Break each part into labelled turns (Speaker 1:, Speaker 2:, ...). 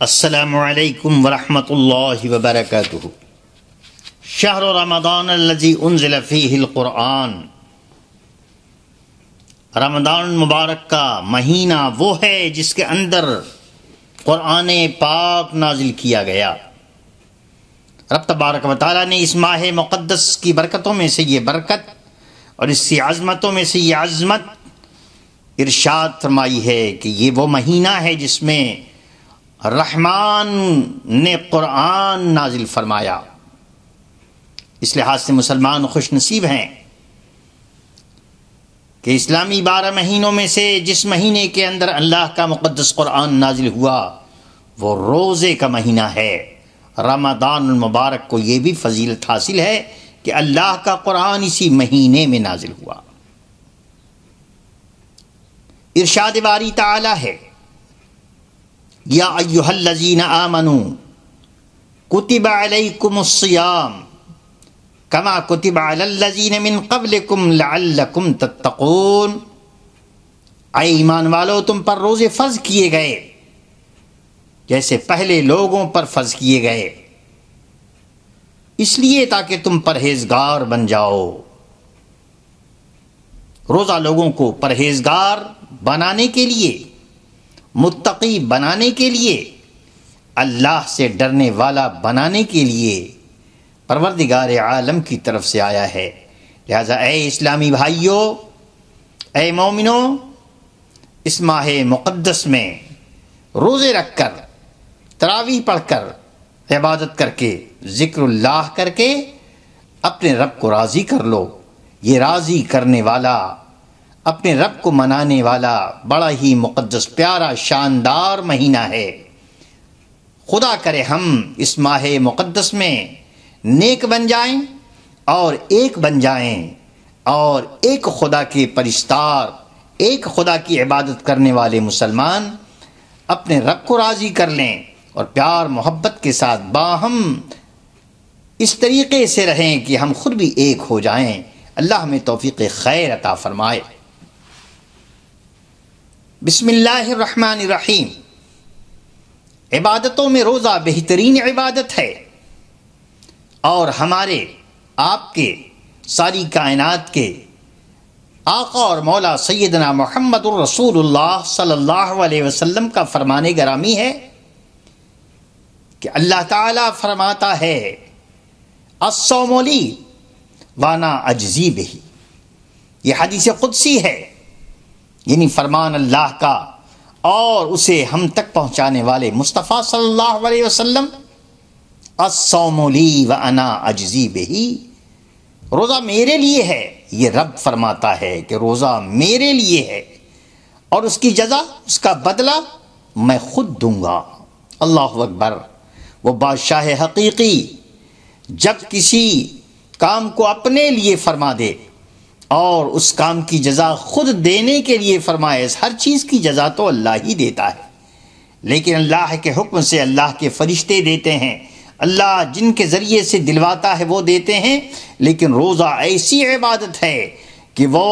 Speaker 1: السلام علیکم ورحمۃ اللہ وبرکاتہ۔ شہر رمضان الذی انزل فیہ القرآن، رمضان مبارک کا مہینہ وہ ہے جس کے اندر قرآن پاک نازل کیا گیا۔ رب تبارک و تعالیٰ نے اس ماہ مقدس کی برکتوں میں سے یہ برکت اور اس کی عظمتوں میں سے یہ عظمت ارشاد فرمائی ہے کہ یہ وہ مہینہ ہے جس میں رحمان نے قرآن نازل فرمایا۔ اس لحاظ سے مسلمان خوش نصیب ہیں کہ اسلامی 12 مہینوں میں سے جس مہینے کے اندر اللہ کا مقدس قرآن نازل ہوا وہ روزے کا مہینہ ہے۔ رمضان المبارک کو یہ بھی فضیلت حاصل ہے کہ اللہ کا قرآن اسی مہینے میں نازل ہوا۔ ارشاد باری تعالی ہے، یا ایھا الذین آمنوا کتب علیکم الصیام کما کتب علی الذین من قبلکم لعلکم تتقون۔ اے ایمان والو، تم پر روزے فرض کیے گئے جیسے پہلے لوگوں پر فرض کیے گئے، اس لیے تاکہ تم پرہیزگار بن جاؤ۔ روزہ لوگوں کو پرہیزگار بنانے کے لیے، متقی بنانے کے لیے، اللہ سے ڈرنے والا بنانے کے لیے پروردگار عالم کی طرف سے آیا ہے۔ لہذا اے اسلامی بھائیوں، اے مومنوں، اس ماہ مقدس میں روزے رکھ کر، تراویح پڑھ کر، عبادت کر کے، ذکر اللہ کر کے اپنے رب کو راضی کر لو۔ یہ راضی کرنے والا، اپنے رب کو منانے والا بڑا ہی مقدس، پیارا، شاندار مہینہ ہے۔ خدا کرے ہم اس ماہ مقدس میں نیک بن جائیں اور ایک بن جائیں اور ایک خدا کے پرستار، ایک خدا کی عبادت کرنے والے مسلمان اپنے رب کو راضی کر لیں اور پیار محبت کے ساتھ باہم اس طریقے سے رہیں کہ ہم خود بھی ایک ہو جائیں۔ اللہ ہمیں توفیق خیر عطا فرمائے۔ بسم اللہ الرحمن الرحیم۔ عبادتوں میں روزہ بہترین عبادت ہے اور ہمارے، آپ کے، ساری کائنات کے آقا اور مولا سیدنا محمد الرسول اللہ صلی اللہ علیہ وسلم کا فرمان گرامی ہے کہ اللہ تعالیٰ فرماتا ہے، الصوم لی وانا اجزی بہ۔ یہ حدیث قدسی ہے، یعنی فرمان اللہ کا اور اسے ہم تک پہنچانے والے مصطفیٰ صلی اللہ علیہ وسلم، الصوم لی وانا اجزی بہ۔ روزہ میرے لیے ہے، یہ رب فرماتا ہے کہ روزہ میرے لیے ہے اور اس کی جزا، اس کا بدلہ میں خود دوں گا۔ اللہ اکبر۔ وہ بادشاہ حقیقی جب کسی کام کو اپنے لیے فرما دے اور اس کام کی جزا خود دینے کے لیے فرمائے، ہر چیز کی جزا تو اللہ ہی دیتا ہے، لیکن اللہ کے حکم سے اللہ کے فرشتے دیتے ہیں، اللہ جن کے ذریعے سے دلواتا ہے وہ دیتے ہیں۔ لیکن روزہ ایسی عبادت ہے کہ وہ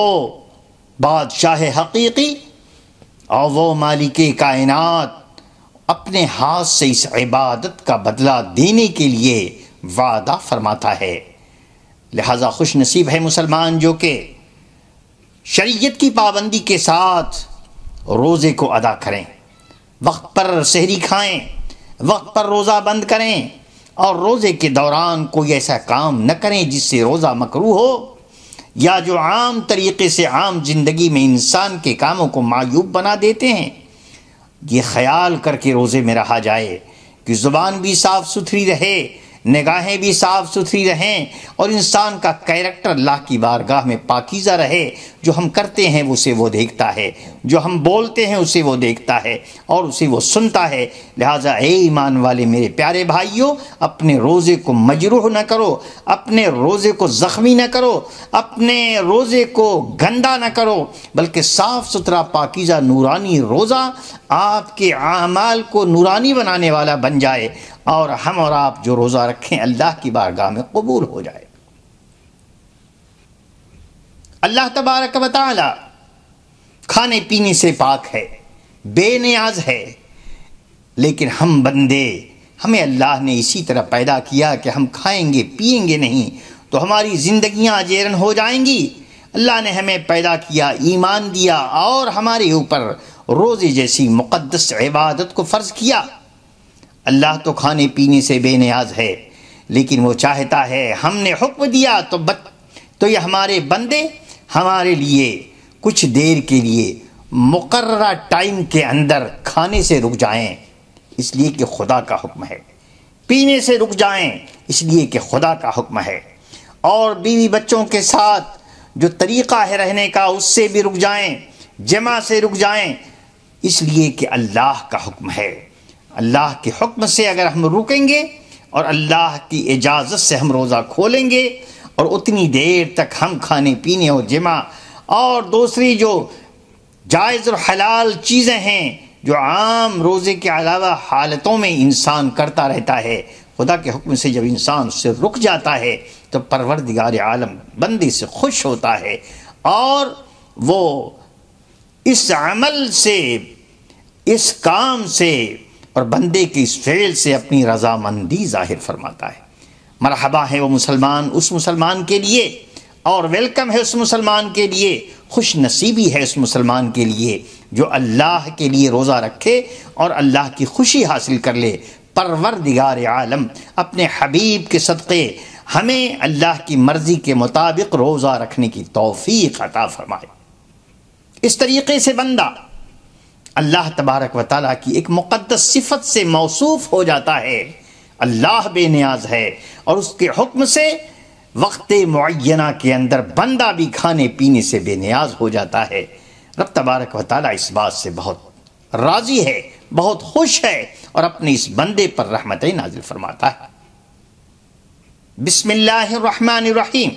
Speaker 1: بادشاہ حقیقی اور وہ مالک کائنات اپنے ہاتھ سے اس عبادت کا بدلہ دینے کے لیے وعدہ فرماتا ہے۔ لہذا خوش نصیب ہے مسلمان جو کہ شریعت کی پابندی کے ساتھ روزے کو ادا کریں، وقت پر سحری کھائیں، وقت پر روزہ بند کریں اور روزے کے دوران کوئی ایسا کام نہ کریں جس سے روزہ مکروہ ہو یا جو عام طریقے سے عام زندگی میں انسان کے کاموں کو معیوب بنا دیتے ہیں۔ یہ خیال کر کے روزے میں رہا جائے کہ زبان بھی صاف ستھری رہے، نگاہیں بھی صاف ستھری رہیں اور انسان کا کیریکٹر اللہ کی بارگاہ میں پاکیزہ رہے۔ جو ہم کرتے ہیں اسے وہ دیکھتا ہے، جو ہم بولتے ہیں اسے وہ دیکھتا ہے اور اسے وہ سنتا ہے۔ لہٰذا اے ایمان والے میرے پیارے بھائیوں، اپنے روزے کو مجروح نہ کرو، اپنے روزے کو زخمی نہ کرو، اپنے روزے کو گندا نہ کرو، بلکہ صاف ستھرا پاکیزہ نورانی روزہ آپ کے اعمال کو نورانی بنانے والا بن جائے اور ہم اور آپ جو روزہ رکھیں اللہ کی بارگاہ میں قبول ہو جائے۔ اللہ تبارک و تعالی کھانے پینے سے پاک ہے، بے نیاز ہے، لیکن ہم بندے، ہمیں اللہ نے اسی طرح پیدا کیا کہ ہم کھائیں گے پیئیں گے نہیں تو ہماری زندگیاں اجیرن ہو جائیں گی۔ اللہ نے ہمیں پیدا کیا، ایمان دیا اور ہمارے اوپر روزے جیسی مقدس عبادت کو فرض کیا۔ اللہ تو کھانے پینے سے بے نیاز ہے، لیکن وہ چاہتا ہے ہم نے حکم دیا تو یہ ہمارے بندے ہمارے لیے کچھ دیر کے لیے مقررہ ٹائم کے اندر کھانے سے رک جائیں، اس لیے کہ خدا کا حکم ہے، پینے سے رک جائیں اس لیے کہ خدا کا حکم ہے، اور بیوی بچوں کے ساتھ جو طریقہ ہے رہنے کا اس سے بھی رک جائیں، جمع سے رک جائیں، اس لیے کہ اللہ کا حکم ہے۔ اللہ کے حکم سے اگر ہم رکیں گے اور اللہ کی اجازت سے ہم روزہ کھولیں گے اور اتنی دیر تک ہم کھانے پینے اور جمع اور دوسری جو جائز اور حلال چیزیں ہیں جو عام روزے کے علاوہ حالتوں میں انسان کرتا رہتا ہے، خدا کے حکم سے جب انسان اس سے رک جاتا ہے تو پروردگار عالم بندے سے خوش ہوتا ہے اور وہ اس عمل سے، اس کام سے اور بندے کے اس فعل سے اپنی رضامندی ظاہر فرماتا ہے۔ مرحبا ہے وہ مسلمان اس مسلمان کے لیے، اور ویلکم ہے اس مسلمان کے لیے، خوش نصیبی ہے اس مسلمان کے لیے جو اللہ کے لیے روزہ رکھے اور اللہ کی خوشی حاصل کر لے۔ پروردگار عالم اپنے حبیب کے صدقے ہمیں اللہ کی مرضی کے مطابق روزہ رکھنے کی توفیق عطا فرمائے۔ اس طریقے سے بندہ اللہ تبارک و تعالیٰ کی ایک مقدس صفت سے موصوف ہو جاتا ہے۔ اللہ بے نیاز ہے اور اس کے حکم سے وقت معینہ کے اندر بندہ بھی کھانے پینے سے بے نیاز ہو جاتا ہے۔ رب تبارک و تعالیٰ اس بات سے بہت راضی ہے، بہت خوش ہے اور اپنے اس بندے پر رحمتیں نازل فرماتا ہے۔ بسم اللہ الرحمن الرحیم۔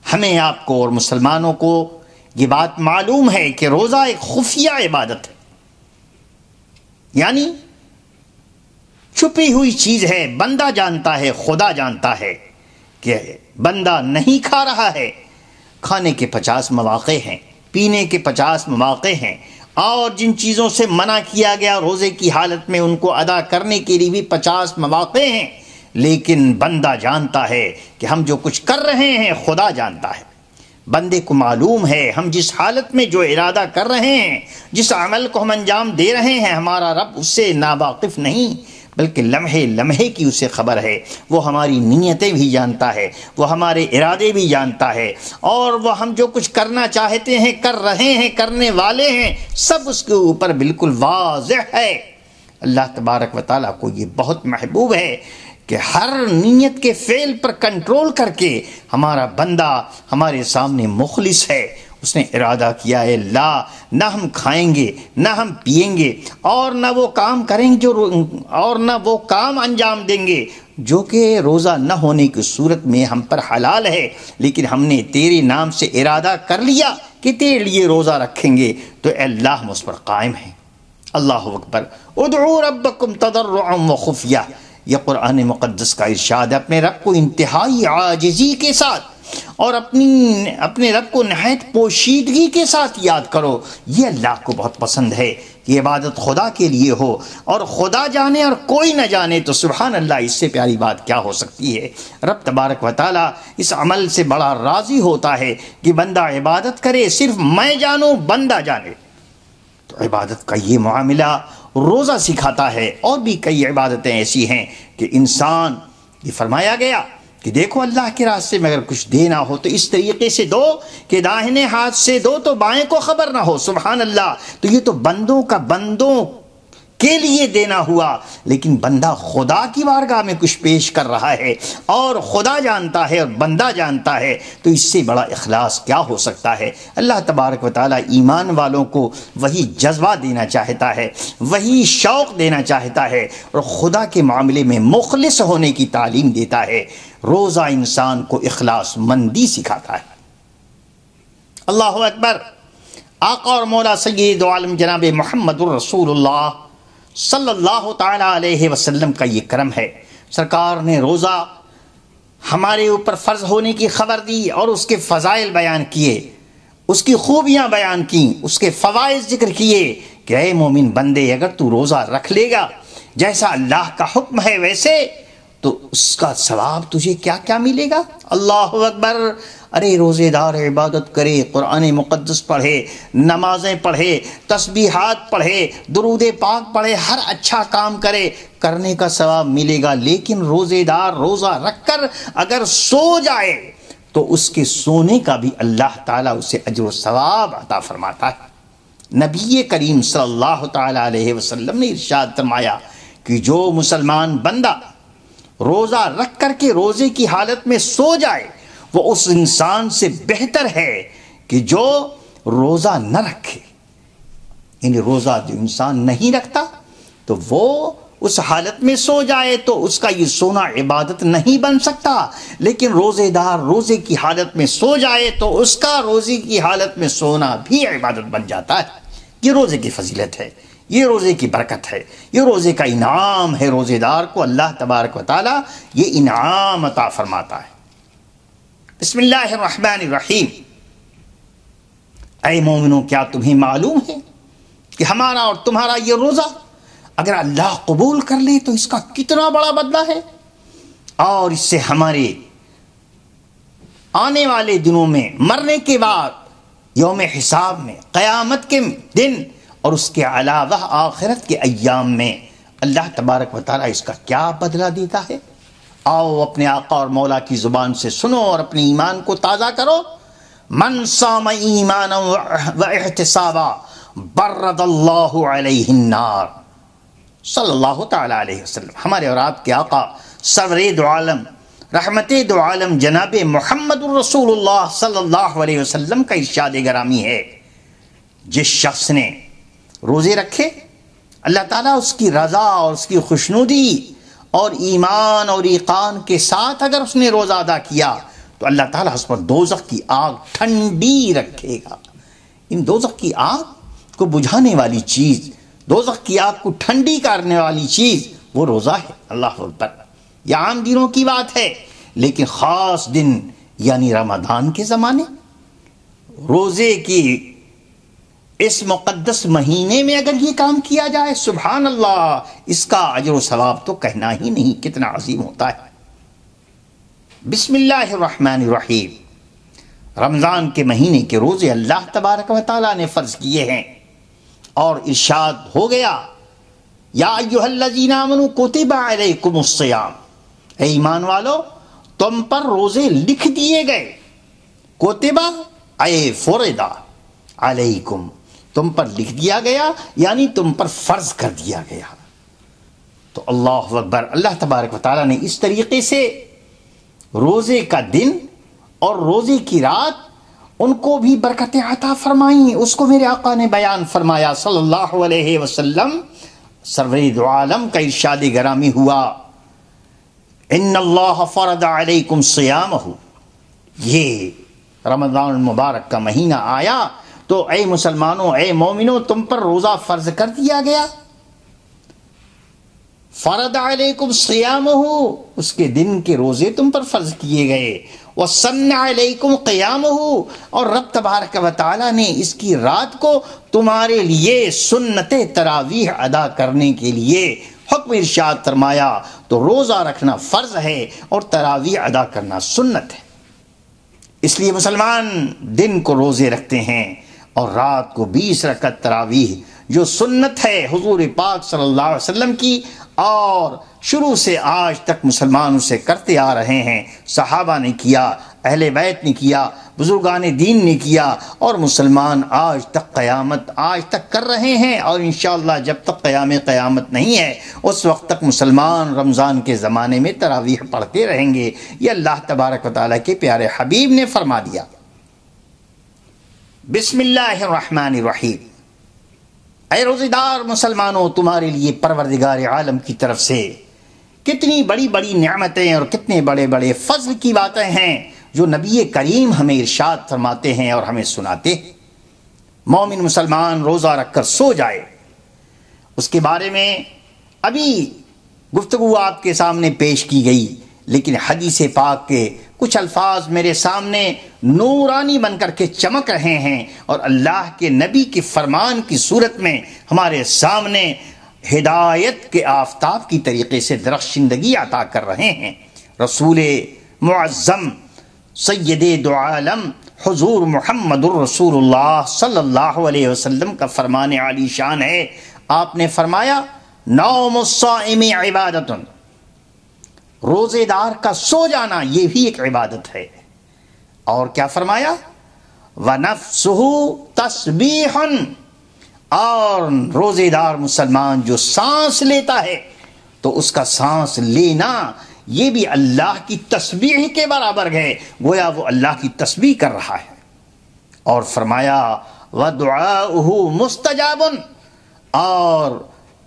Speaker 1: ہمیں، آپ کو اور مسلمانوں کو یہ بات معلوم ہے کہ روزہ ایک خفیہ عبادت ہے، یعنی چھپی ہوئی چیز ہے۔ بندہ جانتا ہے، خدا جانتا ہے کہ بندہ نہیں کھا رہا ہے۔ کھانے کے 50 مواقع ہیں، پینے کے 50 مواقع ہیں، اور جن چیزوں سے منع کیا گیا روزے کی حالت میں ان کو ادا کرنے کے لیے بھی 50 مواقع ہیں، لیکن بندہ جانتا ہے کہ ہم جو کچھ کر رہے ہیں خدا جانتا ہے۔ بندے کو معلوم ہے ہم جس حالت میں جو ارادہ کر رہے ہیں، جس عمل کو ہم انجام دے رہے ہیں، ہمارا رب اس سے ناواقف نہیں، بلکہ لمحے لمحے کی اسے خبر ہے۔ وہ ہماری نیتیں بھی جانتا ہے، وہ ہمارے ارادے بھی جانتا ہے، اور وہ ہم جو کچھ کرنا چاہتے ہیں، کر رہے ہیں، کرنے والے ہیں، سب اس کے اوپر بالکل واضح ہے۔ اللہ تبارک و تعالیٰ کو یہ بہت محبوب ہے کہ ہر نیت کے فعل پر کنٹرول کر کے ہمارا بندہ ہمارے سامنے مخلص ہے۔ اس نے ارادہ کیا ہے اللہ نہ ہم کھائیں گے، نہ ہم پئیں گے، اور نہ وہ کام کریں گے اور نہ وہ کام انجام دیں گے جو کہ روزہ نہ ہونے کی صورت میں ہم پر حلال ہے، لیکن ہم نے تیرے نام سے ارادہ کر لیا کہ تیرے لیے روزہ رکھیں گے تو اے اللہ ہم اس پر قائم ہیں۔ اللہ اکبر۔ ادعوا ربکم تضرعا وخفیہ، یہ قرآن مقدس کا ارشاد ہے۔ اپنے رب کو انتہائی عاجزی کے ساتھ اور اپنے رب کو نہایت پوشیدگی کے ساتھ یاد کرو۔ یہ اللہ کو بہت پسند ہے کہ عبادت خدا کے لیے ہو، اور خدا جانے اور کوئی نہ جانے تو سبحان اللہ، اس سے پیاری بات کیا ہو سکتی ہے۔ رب تبارک و تعالیٰ اس عمل سے بڑا راضی ہوتا ہے کہ بندہ عبادت کرے، صرف میں جانوں بندہ جانے۔ تو عبادت کا یہ معاملہ روزہ سکھاتا ہے، اور بھی کئی عبادتیں ایسی ہیں کہ انسان، یہ فرمایا گیا کہ دیکھو اللہ کے راستے میں اگر کچھ دینا ہو تو اس طریقے سے دو کہ داہنے ہاتھ سے دو تو بائیں کو خبر نہ ہو۔ سبحان اللہ۔ تو یہ تو بندوں کے لیے دینا ہوا، لیکن بندہ خدا کی بارگاہ میں کچھ پیش کر رہا ہے اور خدا جانتا ہے اور بندہ جانتا ہے، تو اس سے بڑا اخلاص کیا ہو سکتا ہے۔ اللہ تبارک و تعالیٰ ایمان والوں کو وہی جذبہ دینا چاہتا ہے، وہی شوق دینا چاہتا ہے، اور خدا کے معاملے میں مخلص ہونے کی تعلیم دیتا ہے۔ روزہ انسان کو اخلاص مندی سکھاتا ہے۔ اللہ اکبر۔ آقا اور مولا سید عالم جناب محمد الرسول اللہ صلی اللہ تعالی علیہ وسلم کا یہ کرم ہے، سرکار نے روزہ ہمارے اوپر فرض ہونے کی خبر دی اور اس کے فضائل بیان کیے، اس کی خوبیاں بیان کی، اس کے فوائد ذکر کیے کہ اے مومن بندے، اگر تو روزہ رکھ لے گا جیسا اللہ کا حکم ہے ویسے، تو اس کا ثواب تجھے کیا کیا ملے گا۔ اللہ اکبر! ارے روزے دار عبادت کرے، قرآن مقدس پڑھے، نمازیں پڑھے، تسبیحات پڑھے، درود پاک پڑھے، ہر اچھا کام کرے، کرنے کا ثواب ملے گا، لیکن روزے دار روزہ رکھ کر اگر سو جائے تو اس کے سونے کا بھی اللہ تعالیٰ اسے اجر و ثواب عطا فرماتا ہے۔ نبی کریم صلی اللہ تعالیٰ علیہ وسلم نے ارشاد فرمایا کہ جو مسلمان بندہ روزہ رکھ کر کے روزے کی حالت میں سو جائے وہ اس انسان سے بہتر ہے کہ جو روزہ نہ رکھے۔ یعنی روزہ جو انسان نہیں رکھتا تو وہ اس حالت میں سو جائے تو اس کا یہ سونا عبادت نہیں بن سکتا، لیکن روزے دار روزے کی حالت میں سو جائے تو اس کا روزے کی حالت میں سونا بھی عبادت بن جاتا ہے۔ یہ روزے کی فضیلت ہے، یہ روزے کی برکت ہے، یہ روزے کا انعام ہے۔ روزے دار کو اللہ تبارک و تعالی یہ انعام عطا فرماتا ہے۔ بسم اللہ الرحمن الرحیم۔ اے مومنوں، کیا تمہیں معلوم ہے کہ ہمارا اور تمہارا یہ روزہ اگر اللہ قبول کر لے تو اس کا کتنا بڑا بدلہ ہے، اور اس سے ہمارے آنے والے دنوں میں، مرنے کے بعد، یوم حساب میں، قیامت کے دن اور اس کے علاوہ آخرت کے ایام میں اللہ تبارک و تعالیٰ اس کا کیا بدلہ دیتا ہے۔ آؤ اپنے آقا اور مولا کی زبان سے سنو اور اپنے ایمان کو تازہ کرو۔ من صام ایمانا و احتسابا برد اللہ علیہ النار، صلی اللہ تعالیٰ علیہ وسلم۔ ہمارے اور آپ کے آقا سرور دو عالم، رحمت دو عالم جناب محمد الرسول اللہ صلی اللہ علیہ وسلم کا ارشاد گرامی ہے، جس شخص نے روزے رکھے اللہ تعالیٰ اس کی رضا اور اس کی خوشنودی اور ایمان اور ایقان کے ساتھ اگر اس نے روزہ ادا کیا تو اللہ تعالیٰ اس پر دوزخ کی آگ ٹھنڈی رکھے گا۔ ان دوزخ کی آگ کو بجھانے والی چیز، دوزخ کی آگ کو ٹھنڈی کرنے والی چیز وہ روزہ ہے۔ اللہ اکبر! یہ عام دنوں کی بات ہے، لیکن خاص دن یعنی رمضان کے زمانے، روزے کی اس مقدس مہینے میں اگر یہ کام کیا جائے، سبحان اللہ، اس کا اجر و ثواب تو کہنا ہی نہیں کتنا عظیم ہوتا ہے۔ بسم اللہ الرحمن الرحیم۔ رمضان کے مہینے کے روزے اللہ تبارک و تعالیٰ نے فرض کیے ہیں، اور ارشاد ہو گیا یا ایھا الذین آمنوا کتب علیکم الصیام، اے ایمان والو تم پر روزے لکھ دیے گئے، کتبہ اے فرض علیکم، تم پر لکھ دیا گیا یعنی تم پر فرض کر دیا گیا۔ تو اللہ اکبر! اللہ تبارک و تعالیٰ نے اس طریقے سے روزے کا دن اور روزے کی رات ان کو بھی برکتیں عطا فرمائیں۔ اس کو میرے آقا نے بیان فرمایا صلی اللہ علیہ وسلم، سرور دو عالم کا ارشاد گرامی ہوا، ان اللہ فرض علیکم صیامہ۔ یہ رمضان المبارک کا مہینہ آیا تو اے مسلمانوں، اے مومنوں، تم پر روزہ فرض کر دیا گیا۔ فرض علیکم صیامہ، اس کے دن کے روزے تم پر فرض کیے گئے۔ وَسَنَّ عَلَيْكُمْ قِيَامُهُ، اور رب تبارک و تعالیٰ نے اس کی رات کو تمہارے لیے سنت تراویح ادا کرنے کے لیے حکم ارشاد فرمایا۔ تو روزہ رکھنا فرض ہے اور تراویح ادا کرنا سنت ہے۔ اس لیے مسلمان دن کو روزے رکھتے ہیں اور رات کو 20 رکعت تراویح جو سنت ہے حضور پاک صلی اللہ علیہ وسلم کی، اور شروع سے آج تک مسلمان اسے کرتے آ رہے ہیں۔ صحابہ نے کیا، اہل بیت نے کیا، بزرگان دین نے کیا، اور مسلمان آج تک کر رہے ہیں، اور انشاءاللہ جب تک قیامت نہیں ہے اس وقت تک مسلمان رمضان کے زمانے میں تراویح پڑھتے رہیں گے۔ یہ اللہ تبارک و تعالیٰ کے پیارے حبیب نے فرما دیا۔ بسم اللہ الرحمن الرحیم۔ اے روزے دار مسلمانوں، تمہارے لیے پروردگار عالم کی طرف سے کتنی بڑی بڑی نعمتیں اور کتنے بڑے بڑے فضل کی باتیں ہیں جو نبی کریم ہمیں ارشاد فرماتے ہیں اور ہمیں سناتے ہیں۔ مومن مسلمان روزہ رکھ کر سو جائے، اس کے بارے میں ابھی گفتگو آپ کے سامنے پیش کی گئی، لیکن حدیث پاک کے کچھ الفاظ میرے سامنے نورانی بن کر کے چمک رہے ہیں اور اللہ کے نبی کے فرمان کی صورت میں ہمارے سامنے ہدایت کے آفتاب کی طریقے سے درخشندگی عطا کر رہے ہیں۔ رسول معظم سید دو عالم حضور محمد الرسول اللہ صلی اللہ علیہ وسلم کا فرمان عالی شان ہے۔ آپ نے فرمایا نوم الصائم عبادت، روزے دار کا سو جانا یہ بھی ایک عبادت ہے۔ اور کیا فرمایا وَنَفْسُهُ تَسْبِيحٌ، اور روزے دار مسلمان جو سانس لیتا ہے تو اس کا سانس لینا یہ بھی اللہ کی تسبیح کے برابر ہے، گویا وہ اللہ کی تسبیح کر رہا ہے۔ اور فرمایا وَدُعَاؤُهُ مُسْتَجَابٌ، اور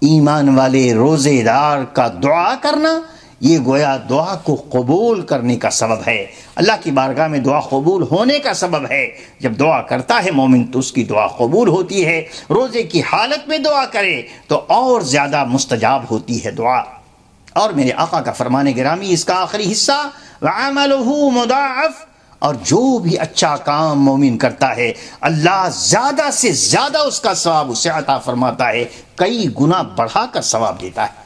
Speaker 1: ایمان والے روزے دار کا دعا کرنا یہ گویا دعا کو قبول کرنے کا سبب ہے، اللہ کی بارگاہ میں دعا قبول ہونے کا سبب ہے۔ جب دعا کرتا ہے مومن تو اس کی دعا قبول ہوتی ہے، روزے کی حالت میں دعا کرے تو اور زیادہ مستجاب ہوتی ہے دعا۔ اور میرے آقا کا فرمان گرامی اس کا آخری حصہ وَعَمَلُهُ مُضَاعَف، اور جو بھی اچھا کام مومن کرتا ہے اللہ زیادہ سے زیادہ اس کا ثواب اسے عطا فرماتا ہے، کئی گنا بڑھا کر ثواب دیتا ہے۔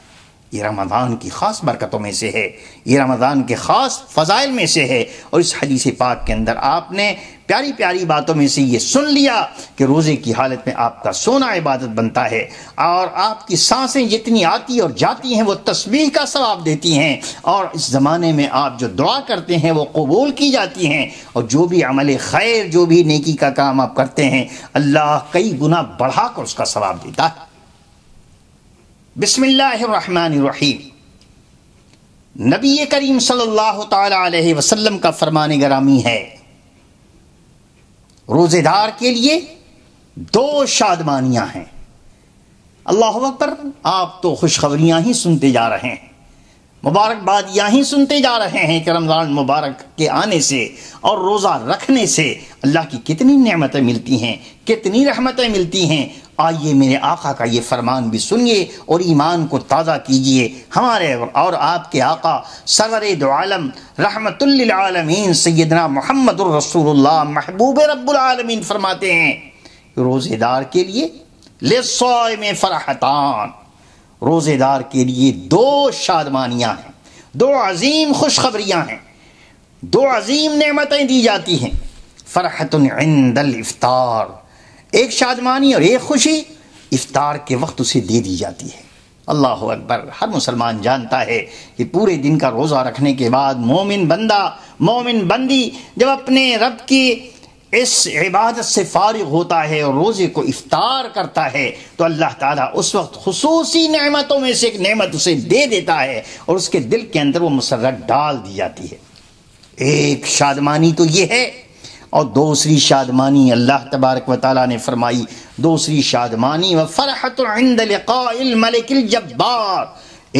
Speaker 1: یہ رمضان کی خاص برکتوں میں سے ہے، یہ رمضان کے خاص فضائل میں سے ہے۔ اور اس حدیث پاک کے اندر آپ نے پیاری پیاری باتوں میں سے یہ سن لیا کہ روزے کی حالت میں آپ کا سونا عبادت بنتا ہے، اور آپ کی سانسیں جتنی آتی اور جاتی ہیں وہ تسبیح کا ثواب دیتی ہیں، اور اس زمانے میں آپ جو دعا کرتے ہیں وہ قبول کی جاتی ہیں، اور جو بھی عمل خیر جو بھی نیکی کا کام آپ کرتے ہیں اللہ کئی گنا بڑھا کر اس کا ثواب دیتا ہے۔ بسم اللہ الرحمن الرحیم، نبی کریم صلی اللہ تعالی علیہ وسلم کا فرمان گرامی ہے روزے دار کے لیے دو شادمانیاں ہیں۔ اللہ اکبر، آپ تو خوشخبریاں ہی سنتے جا رہے ہیں، مبارکبادیاں ہی سنتے جا رہے ہیں کہ رمضان مبارک کے آنے سے اور روزہ رکھنے سے اللہ کی کتنی نعمتیں ملتی ہیں، کتنی رحمتیں ملتی ہیں۔ آئیے میرے آقا کا یہ فرمان بھی سنیے اور ایمان کو تازہ کیجئے۔ ہمارے اور آپ کے آقا سرور دو عالم رحمت للعالمین سیدنا محمد الرسول اللہ محبوب رب العالمین فرماتے ہیں روزے دار کے لیے للصائم فرحتان، روزے دار کے لیے دو شادمانیاں ہیں، دو عظیم خوشخبریاں ہیں، دو عظیم نعمتیں دی جاتی ہیں۔ فرحت عند الافطار، ایک شادمانی اور ایک خوشی افطار کے وقت اسے دے دی جاتی ہے۔ اللہ اکبر، ہر مسلمان جانتا ہے کہ پورے دن کا روزہ رکھنے کے بعد مومن بندہ مومن بندی جب اپنے رب کی اس عبادت سے فارغ ہوتا ہے اور روزے کو افطار کرتا ہے تو اللہ تعالیٰ اس وقت خصوصی نعمتوں میں سے ایک نعمت اسے دے دیتا ہے اور اس کے دل کے اندر وہ مسرت ڈال دی جاتی ہے۔ ایک شادمانی تو یہ ہے، اور دوسری شادمانی اللہ تبارک و تعالیٰ نے فرمائی، دوسری شادمانی وَفَرْحَةٌ عِنْدَ لِقَاءِ الْمَلِكِ الْجَبَّارِ،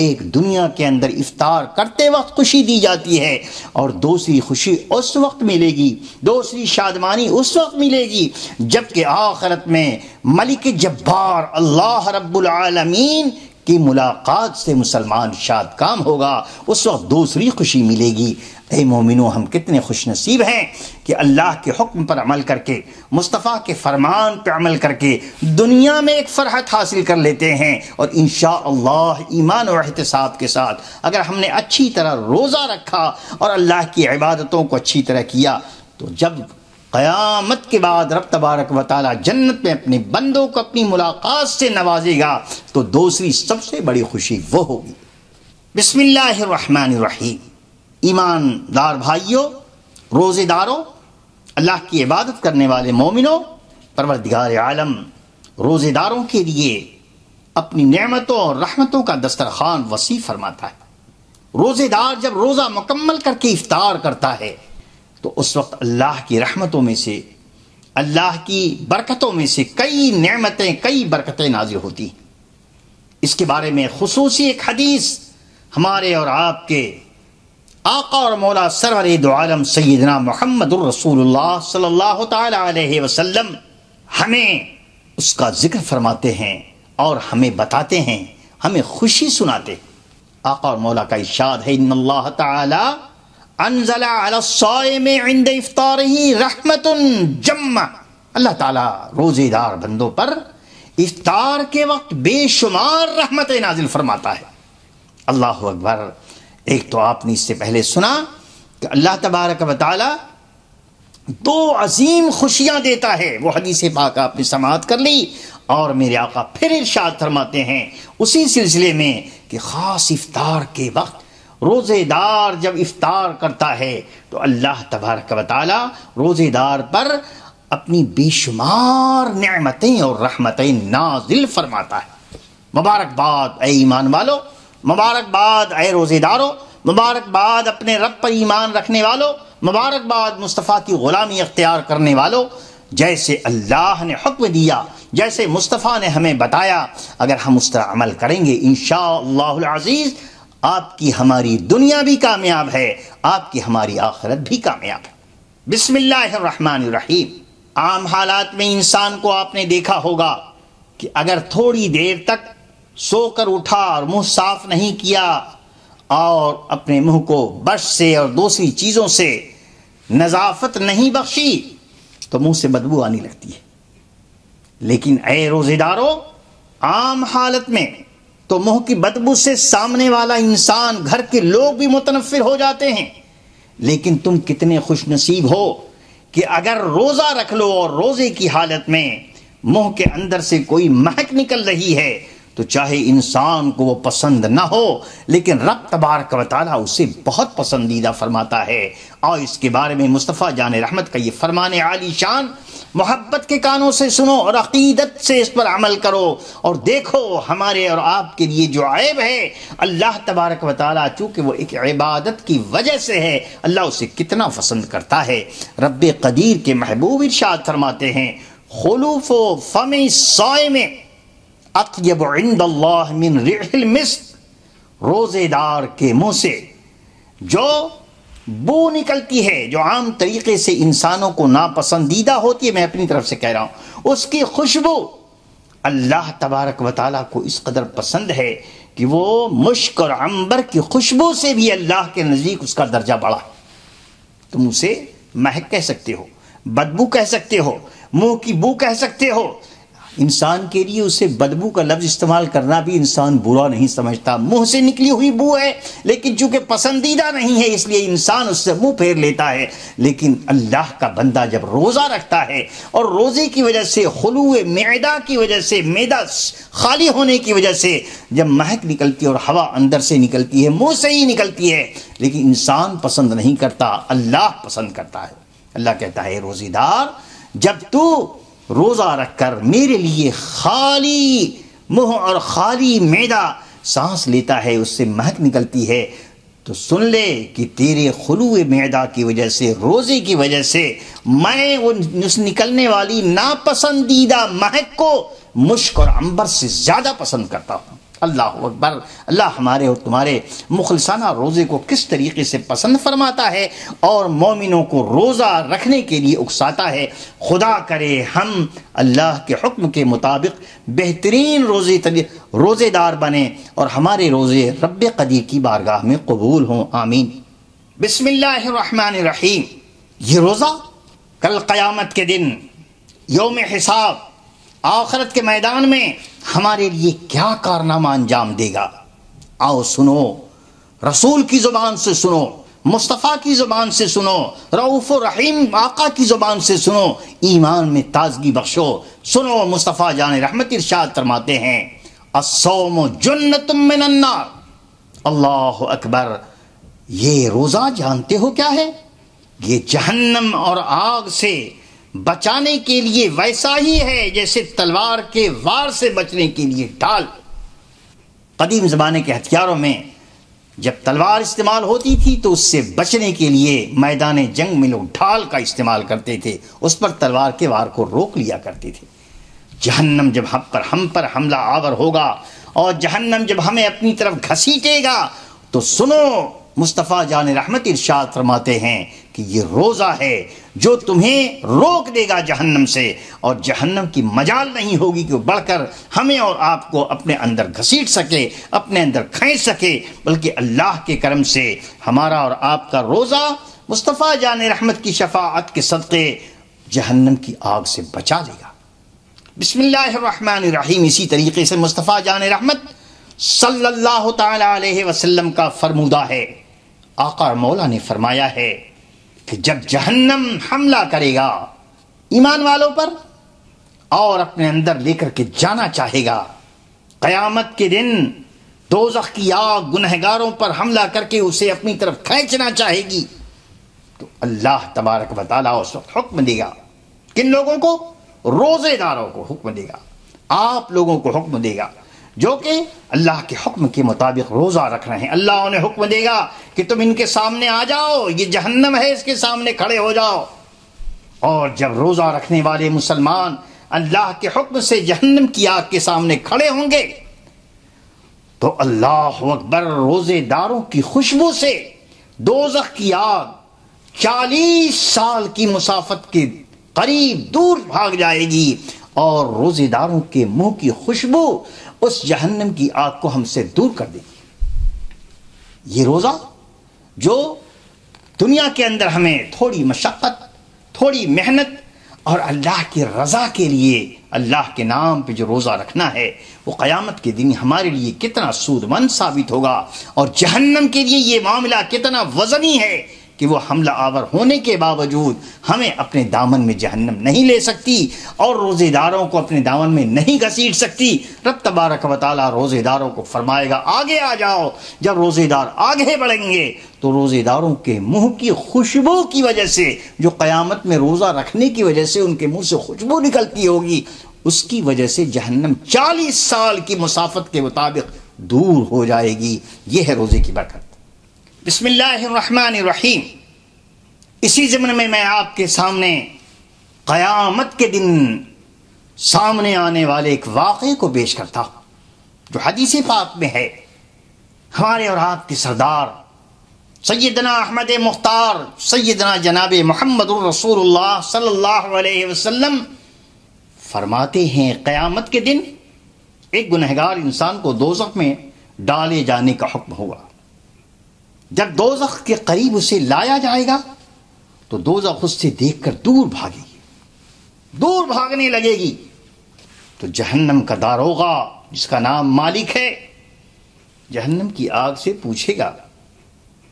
Speaker 1: ایک دنیا کے اندر افطار کرتے وقت خوشی دی جاتی ہے، اور دوسری خوشی اس وقت ملے گی، دوسری شادمانی اس وقت ملے گی جبکہ آخرت میں ملک جبار اللہ رب العالمین کی ملاقات سے مسلمان شاد کام ہوگا، اس وقت دوسری خوشی ملے گی۔ اے مومنو، ہم کتنے خوش نصیب ہیں کہ اللہ کے حکم پر عمل کر کے، مصطفیٰ کے فرمان پر عمل کر کے دنیا میں ایک فرحت حاصل کر لیتے ہیں، اور انشاءاللہ ایمان و احتساب کے ساتھ اگر ہم نے اچھی طرح روزہ رکھا اور اللہ کی عبادتوں کو اچھی طرح کیا تو جب قیامت کے بعد رب تبارک و تعالی جنت میں اپنے بندوں کو اپنی ملاقات سے نوازے گا تو دوسری سب سے بڑی خوشی وہ ہوگی۔ بسم اللہ الرحمن الرحیم، ایماندار بھائیوں، روزے داروں، اللہ کی عبادت کرنے والے مومنوں، پروردگار عالم روزے داروں کے لیے اپنی نعمتوں اور رحمتوں کا دسترخوان وسیع فرماتا ہے۔ روزے دار جب روزہ مکمل کر کے افطار کرتا ہے تو اس وقت اللہ کی رحمتوں میں سے، اللہ کی برکتوں میں سے کئی نعمتیں، کئی برکتیں نازل ہوتی ہیں۔ اس کے بارے میں خصوصی ایک حدیث ہمارے اور آپ کے آقا اور مولا سرور دو عالم سیدنا محمد الرسول اللہ صلی اللہ تعالی علیہ وسلم ہمیں اس کا ذکر فرماتے ہیں اور ہمیں بتاتے ہیں، ہمیں خوشی سناتے ہیں۔ آقا اور مولا کا ارشاد ہے ان اللہ تعالی انزل علی الصائم عند افطارہ رحمت جمع، اللہ تعالیٰ روزے دار بندوں پر افطار کے وقت بے شمار رحمتیں نازل فرماتا ہے۔ اللہ اکبر۔ ایک تو آپ نے اس سے پہلے سنا کہ اللہ تبارک و تعالی دو عظیم خوشیاں دیتا ہے، وہ حدیث پاک آپ نے سماعت کر لی، اور میرے آقا پھر ارشاد فرماتے ہیں اسی سلسلے میں کہ خاص افطار کے وقت روزے دار جب افطار کرتا ہے تو اللہ تبارک و تعالی روزے دار پر اپنی بے شمار نعمتیں اور رحمتیں نازل فرماتا ہے۔ مبارکباد اے ایمان والو، مبارکباد اے روزے دارو، مبارکباد اپنے رب پر ایمان رکھنے والو، مبارکباد مصطفیٰ کی غلامی اختیار کرنے والو۔ جیسے اللہ نے حکم دیا، جیسے مصطفیٰ نے ہمیں بتایا، اگر ہم اس طرح عمل کریں گے انشاءاللہ العزیز آپ کی ہماری دنیا بھی کامیاب ہے، آپ کی ہماری آخرت بھی کامیاب ہے۔ بسم اللہ الرحمن الرحیم۔ عام حالات میں انسان کو آپ نے دیکھا ہوگا کہ اگر تھوڑی دیر تک سو کر اٹھا اور منہ صاف نہیں کیا اور اپنے منہ کو برش سے اور دوسری چیزوں سے نظافت نہیں بخشی تو منہ سے بدبو آنے لگتی ہے۔ لیکن اے روزے دارو، عام حالت میں تو منہ کی بدبو سے سامنے والا انسان، گھر کے لوگ بھی متنفر ہو جاتے ہیں، لیکن تم کتنے خوش نصیب ہو کہ اگر روزہ رکھ لو اور روزے کی حالت میں منہ کے اندر سے کوئی مہک نکل رہی ہے تو چاہے انسان کو وہ پسند نہ ہو لیکن رب تبارک و تعالیٰ اسے بہت پسندیدہ فرماتا ہے۔ اور اس کے بارے میں مصطفیٰ جان رحمت کا یہ فرمان عالی شان، محبت کے کانوں سے سنو اور عقیدت سے اس پر عمل کرو، اور دیکھو ہمارے اور آپ کے لیے جو عیب ہے اللہ تبارک و تعالیٰ چونکہ وہ ایک عبادت کی وجہ سے ہے، اللہ اسے کتنا پسند کرتا ہے۔ رب قدیر کے محبوب ارشاد فرماتے ہیں خلوف فم الصائم اطیب عند اللہ من ریح المسک، روزے دار کے منہ سے جو بو نکلتی ہے، جو عام طریقے سے انسانوں کو ناپسندیدہ ہوتی ہے، میں اپنی طرف سے کہہ رہا ہوں، اس کی خوشبو اللہ تبارک و تعالیٰ کو اس قدر پسند ہے کہ وہ مشک اور عنبر کی خوشبو سے بھی اللہ کے نزدیک اس کا درجہ بڑھا۔ تم اسے مہک کہہ سکتے ہو، بدبو کہہ سکتے ہو، منہ کی بو کہہ سکتے ہو، انسان کے لیے اسے بدبو کا لفظ استعمال کرنا بھی انسان برا نہیں سمجھتا۔ منہ سے نکلی ہوئی بو ہے لیکن چونکہ پسندیدہ نہیں ہے اس لیے انسان اس سے منہ پھیر لیتا ہے، لیکن اللہ کا بندہ جب روزہ رکھتا ہے اور روزے کی وجہ سے، خلو معدہ کی وجہ سے، معدہ خالی ہونے کی وجہ سے جب مہک نکلتی ہے اور ہوا اندر سے نکلتی ہے، منہ سے ہی نکلتی ہے، لیکن انسان پسند نہیں کرتا، اللہ پسند کرتا ہے۔ اللہ کہتا ہے روزے دار جب تو روزہ رکھ کر میرے لیے خالی منہ اور خالی معدہ سانس لیتا ہے، اس سے مہک نکلتی ہے، تو سن لے کہ تیرے خلو معدہ کی وجہ سے، روزے کی وجہ سے میں اس نکلنے والی ناپسندیدہ مہک کو مشک اور عنبر سے زیادہ پسند کرتا ہوں۔ اللہ اکبر۔ اللہ ہمارے اور تمہارے مخلصانہ روزے کو کس طریقے سے پسند فرماتا ہے اور مومنوں کو روزہ رکھنے کے لیے اکساتا ہے۔ خدا کرے ہم اللہ کے حکم کے مطابق بہترین روزے دار بنیں اور ہمارے روزے رب قدیر کی بارگاہ میں قبول ہوں، آمین۔ بسم اللہ الرحمن الرحیم۔ یہ روزہ کل قیامت کے دن، یوم حساب، آخرت کے میدان میں ہمارے لیے کیا کارنامہ انجام دے گا۔ آؤ سنو، رسول کی زبان سے سنو، مصطفیٰ کی زبان سے سنو، رؤوف الرحیم آقا کی زبان سے سنو، ایمان میں تازگی بخشو۔ سنو مصطفیٰ جان رحمت ارشاد فرماتے ہیں الصوم جنۃ من النار۔ اللہ اکبر۔ یہ روزہ جانتے ہو کیا ہے؟ یہ جہنم اور آگ سے بچانے کے لیے ویسا ہی ہے جیسے تلوار کے وار سے بچنے کے لیے ڈھال۔ قدیم زمانے کے ہتھیاروں میں جب تلوار استعمال ہوتی تھی تو اس سے بچنے کے لیے میدان جنگ میں لوگ ڈھال کا استعمال کرتے تھے، اس پر تلوار کے وار کو روک لیا کرتے تھے۔ جہنم جب ہم پر حملہ آور ہوگا اور جہنم جب ہمیں اپنی طرف گھسیٹے گا تو سنو، مصطفیٰ جان رحمت ارشاد فرماتے ہیں کہ کہ یہ روزہ ہے جو تمہیں روک دے گا جہنم سے، اور جہنم کی مجال نہیں ہوگی کہ وہ بڑھ کر ہمیں اور آپ کو اپنے اندر گھسیٹ سکے، اپنے اندر کھینچ سکے، بلکہ اللہ کے کرم سے ہمارا اور آپ کا روزہ مصطفیٰ جان رحمت کی شفاعت کے صدقے جہنم کی آگ سے بچا لے گا۔ بسم اللہ الرحمن الرحیم۔ اسی طریقے سے مصطفیٰ جان رحمت صلی اللہ تعالی علیہ وسلم کا فرمودہ ہے، آقا اور مولا نے فرمایا ہے کہ جب جہنم حملہ کرے گا ایمان والوں پر اور اپنے اندر لے کر کے جانا چاہے گا، قیامت کے دن دوزخ کی آگ گنہگاروں پر حملہ کر کے اسے اپنی طرف کھینچنا چاہے گی، تو اللہ تبارک و تعالیٰ اس وقت حکم دے گا۔ کن لوگوں کو؟ روزے داروں کو حکم دے گا، آپ لوگوں کو حکم دے گا جو کہ اللہ کے حکم کے مطابق روزہ رکھ رہے ہیں۔ اللہ انہیں حکم دے گا کہ تم ان کے سامنے آ جاؤ، یہ جہنم ہے، اس کے سامنے کھڑے ہو جاؤ۔ اور جب روزہ رکھنے والے مسلمان اللہ کے حکم سے جہنم کی آگ کے سامنے کھڑے ہوں گے تو اللہ اکبر، روزے داروں کی خوشبو سے دوزخ کی آگ 40 سال کی مسافت کے قریب دور بھاگ جائے گی، اور روزے داروں کے منہ کی خوشبو اس جہنم کی آگ کو ہم سے دور کر دے گی۔ یہ روزہ جو دنیا کے اندر ہمیں تھوڑی مشقت، تھوڑی محنت اور اللہ کی رضا کے لیے اللہ کے نام پہ جو روزہ رکھنا ہے، وہ قیامت کے دن ہمارے لیے کتنا سود مند ثابت ہوگا، اور جہنم کے لیے یہ معاملہ کتنا وزنی ہے کہ وہ حملہ آور ہونے کے باوجود ہمیں اپنے دامن میں جہنم نہیں لے سکتی اور روزے داروں کو اپنے دامن میں نہیں گھسیٹ سکتی۔ رب تبارک و تعالیٰ روزے داروں کو فرمائے گا آگے آ جاؤ۔ جب روزے دار آگے بڑھیں گے تو روزے داروں کے منہ کی خوشبو کی وجہ سے، جو قیامت میں روزہ رکھنے کی وجہ سے ان کے منہ سے خوشبو نکلتی ہوگی، اس کی وجہ سے جہنم 40 سال کی مسافت کے مطابق دور ہو جائے گی۔ یہ ہے روزے کی برکت۔ بسم اللہ الرحمن الرحیم۔ اسی ضمن میں میں آپ کے سامنے قیامت کے دن سامنے آنے والے ایک واقعے کو پیش کرتا ہوں جو حدیث پاک میں ہے۔ ہمارے اور آپ کے سردار سیدنا احمد مختار، سیدنا جناب محمد الرسول اللہ صلی اللہ علیہ وسلم فرماتے ہیں قیامت کے دن ایک گنہگار انسان کو دوزخ میں ڈالے جانے کا حکم ہوا۔ جب دوزخ کے قریب اسے لایا جائے گا تو دوزخ اس سے دیکھ کر دور بھاگے گی، دور بھاگنے لگے گی، تو جہنم کا داروغہ جس کا نام مالک ہے، جہنم کی آگ سے پوچھے گا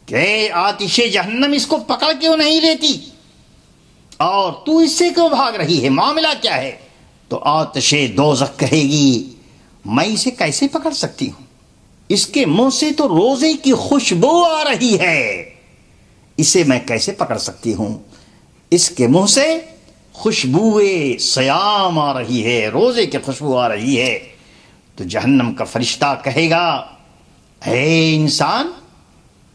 Speaker 1: کہ اے آتش جہنم، اس کو پکڑ کیوں نہیں لیتی اور تو اس سے کیوں بھاگ رہی ہے، معاملہ کیا ہے؟ تو آتش دوزخ کہے گی میں اسے کیسے پکڑ سکتی ہوں، اس کے منہ سے تو روزے کی خوشبو آ رہی ہے، اسے میں کیسے پکڑ سکتی ہوں، اس کے منہ سے خوشبوئے صیام آ رہی ہے، روزے کی خوشبو آ رہی ہے۔ تو جہنم کا فرشتہ کہے گا اے انسان،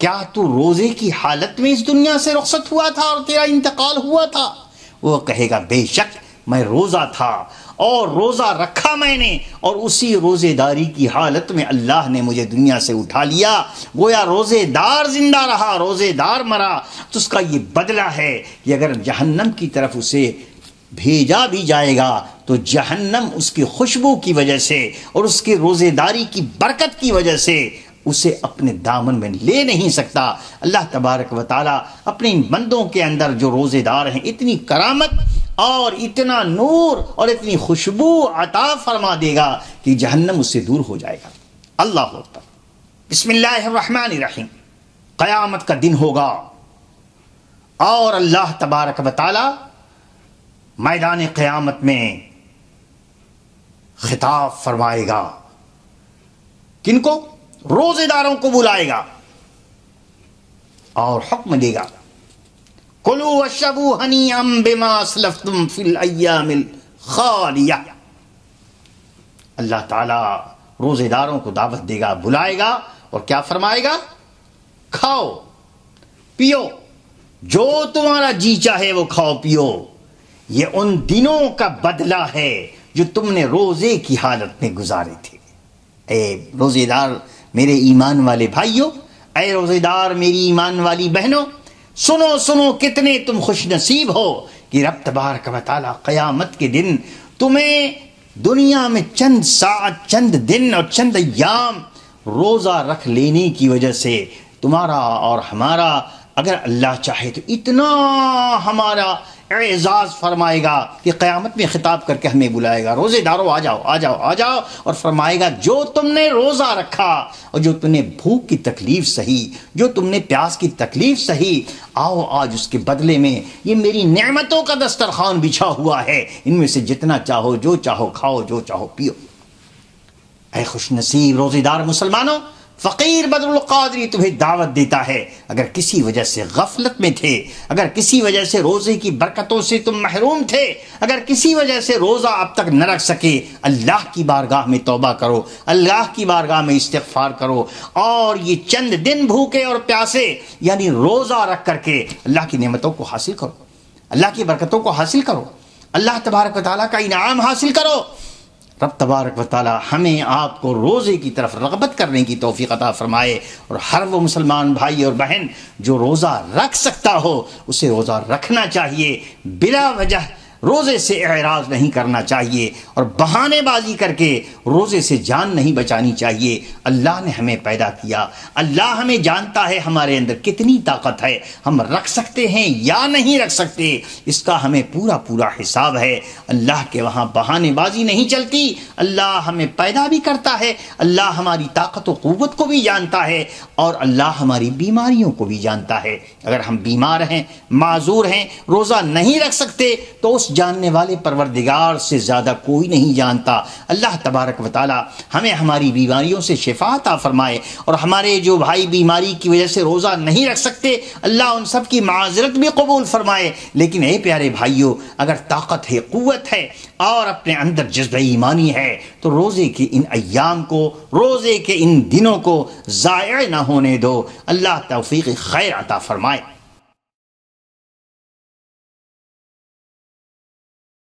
Speaker 1: کیا تو روزے کی حالت میں اس دنیا سے رخصت ہوا تھا اور تیرا انتقال ہوا تھا؟ وہ کہے گا بے شک میں روزہ تھا اور روزہ رکھا میں نے، اور اسی روزے داری کی حالت میں اللہ نے مجھے دنیا سے اٹھا لیا، گویا روزے دار زندہ رہا، روزے دار مرا، تو اس کا یہ بدلہ ہے کہ اگر جہنم کی طرف اسے بھیجا بھی جائے گا تو جہنم اس کی خوشبو کی وجہ سے اور اس کی روزے داری کی برکت کی وجہ سے اسے اپنے دامن میں لے نہیں سکتا۔ اللہ تبارک و تعالیٰ اپنے ان بندوں کے اندر جو روزے دار ہیں اتنی کرامت اور اتنا نور اور اتنی خوشبو عطا فرما دے گا کہ جہنم اس سے دور ہو جائے گا۔ اللہ اکبر۔ بسم اللہ الرحمن الرحیم۔ قیامت کا دن ہوگا اور اللہ تبارک و تعالی میدان قیامت میں خطاب فرمائے گا، کن کو؟ روزے داروں کو بلائے گا اور حکم دے گا کلوا واشربوا ہنیئا بما اسلفتم فی الایام الخالیہ۔ اللہ تعالیٰ روزے داروں کو دعوت دے گا، بلائے گا اور کیا فرمائے گا؟ کھاؤ پیو، جو تمہارا جی چاہے وہ کھاؤ پیو، یہ ان دنوں کا بدلہ ہے جو تم نے روزے کی حالت میں گزارے تھے۔ اے روزے دار میرے ایمان والے بھائیوں، اے روزے دار میری ایمان والی بہنوں، سنو سنو کتنے تم خوش نصیب ہو کہ رب تبارک و تعالی قیامت کے دن تمہیں دنیا میں چند ساعت، چند دن اور چند ایام روزہ رکھ لینے کی وجہ سے تمہارا اور ہمارا اگر اللہ چاہے تو اتنا ہمارا اعزاز فرمائے گا کہ قیامت میں خطاب کر کے ہمیں بلائے گا، روزے دارو آ جاؤ آ جاؤ آ جاؤ، اور فرمائے گا جو تم نے روزہ رکھا اور جو تم نے بھوک کی تکلیف سہی، جو تم نے پیاس کی تکلیف سہی، آؤ آج اس کے بدلے میں یہ میری نعمتوں کا دسترخوان بچھا ہوا ہے، ان میں سے جتنا چاہو جو چاہو کھاؤ، جو چاہو پیو۔ اے خوش نصیب روزے دار مسلمانوں، فقیر بدر القادری تمہیں دعوت دیتا ہے، اگر کسی وجہ سے غفلت میں تھے، اگر کسی وجہ سے روزے کی برکتوں سے تم محروم تھے، اگر کسی وجہ سے روزہ اب تک نہ رکھ سکے، اللہ کی بارگاہ میں توبہ کرو، اللہ کی بارگاہ میں استغفار کرو، اور یہ چند دن بھوکے اور پیاسے یعنی روزہ رکھ کر کے اللہ کی نعمتوں کو حاصل کرو، اللہ کی برکتوں کو حاصل کرو، اللہ تبارک و تعالیٰ کا انعام حاصل کرو۔ رب تبارک و تعالی ہمیں آپ کو روزے کی طرف رغبت کرنے کی توفیق عطا فرمائے، اور ہر وہ مسلمان بھائی اور بہن جو روزہ رکھ سکتا ہو اسے روزہ رکھنا چاہیے، بلا وجہ روزے سے اعراض نہیں کرنا چاہیے، اور بہانے بازی کر کے روزے سے جان نہیں بچانی چاہیے۔ اللہ نے ہمیں پیدا کیا، اللہ ہمیں جانتا ہے ہمارے اندر کتنی طاقت ہے، ہم رکھ سکتے ہیں یا نہیں رکھ سکتے، اس کا ہمیں پورا پورا حساب ہے۔ اللہ کے وہاں بہانے بازی نہیں چلتی، اللہ ہمیں پیدا بھی کرتا ہے، اللہ ہماری طاقت و قوت کو بھی جانتا ہے، اور اللہ ہماری بیماریوں کو بھی جانتا ہے۔ اگر ہم بیمار ہیں، معذور ہیں، روزہ نہیں رکھ سکتے، تو اس جاننے والے پروردگار سے زیادہ کوئی نہیں جانتا۔ اللہ تبارک و تعالی ہمیں ہماری بیماریوں سے شفا عطا فرمائے، اور ہمارے جو بھائی بیماری کی وجہ سے روزہ نہیں رکھ سکتے اللہ ان سب کی معذرت بھی قبول فرمائے۔ لیکن اے پیارے بھائیو، اگر طاقت ہے، قوت ہے، اور اپنے اندر جذبہ ایمانی ہے، تو روزے کے ان ایام کو، روزے کے ان دنوں کو ضائع نہ ہونے دو۔ اللہ توفیق خیر عطا فرمائے۔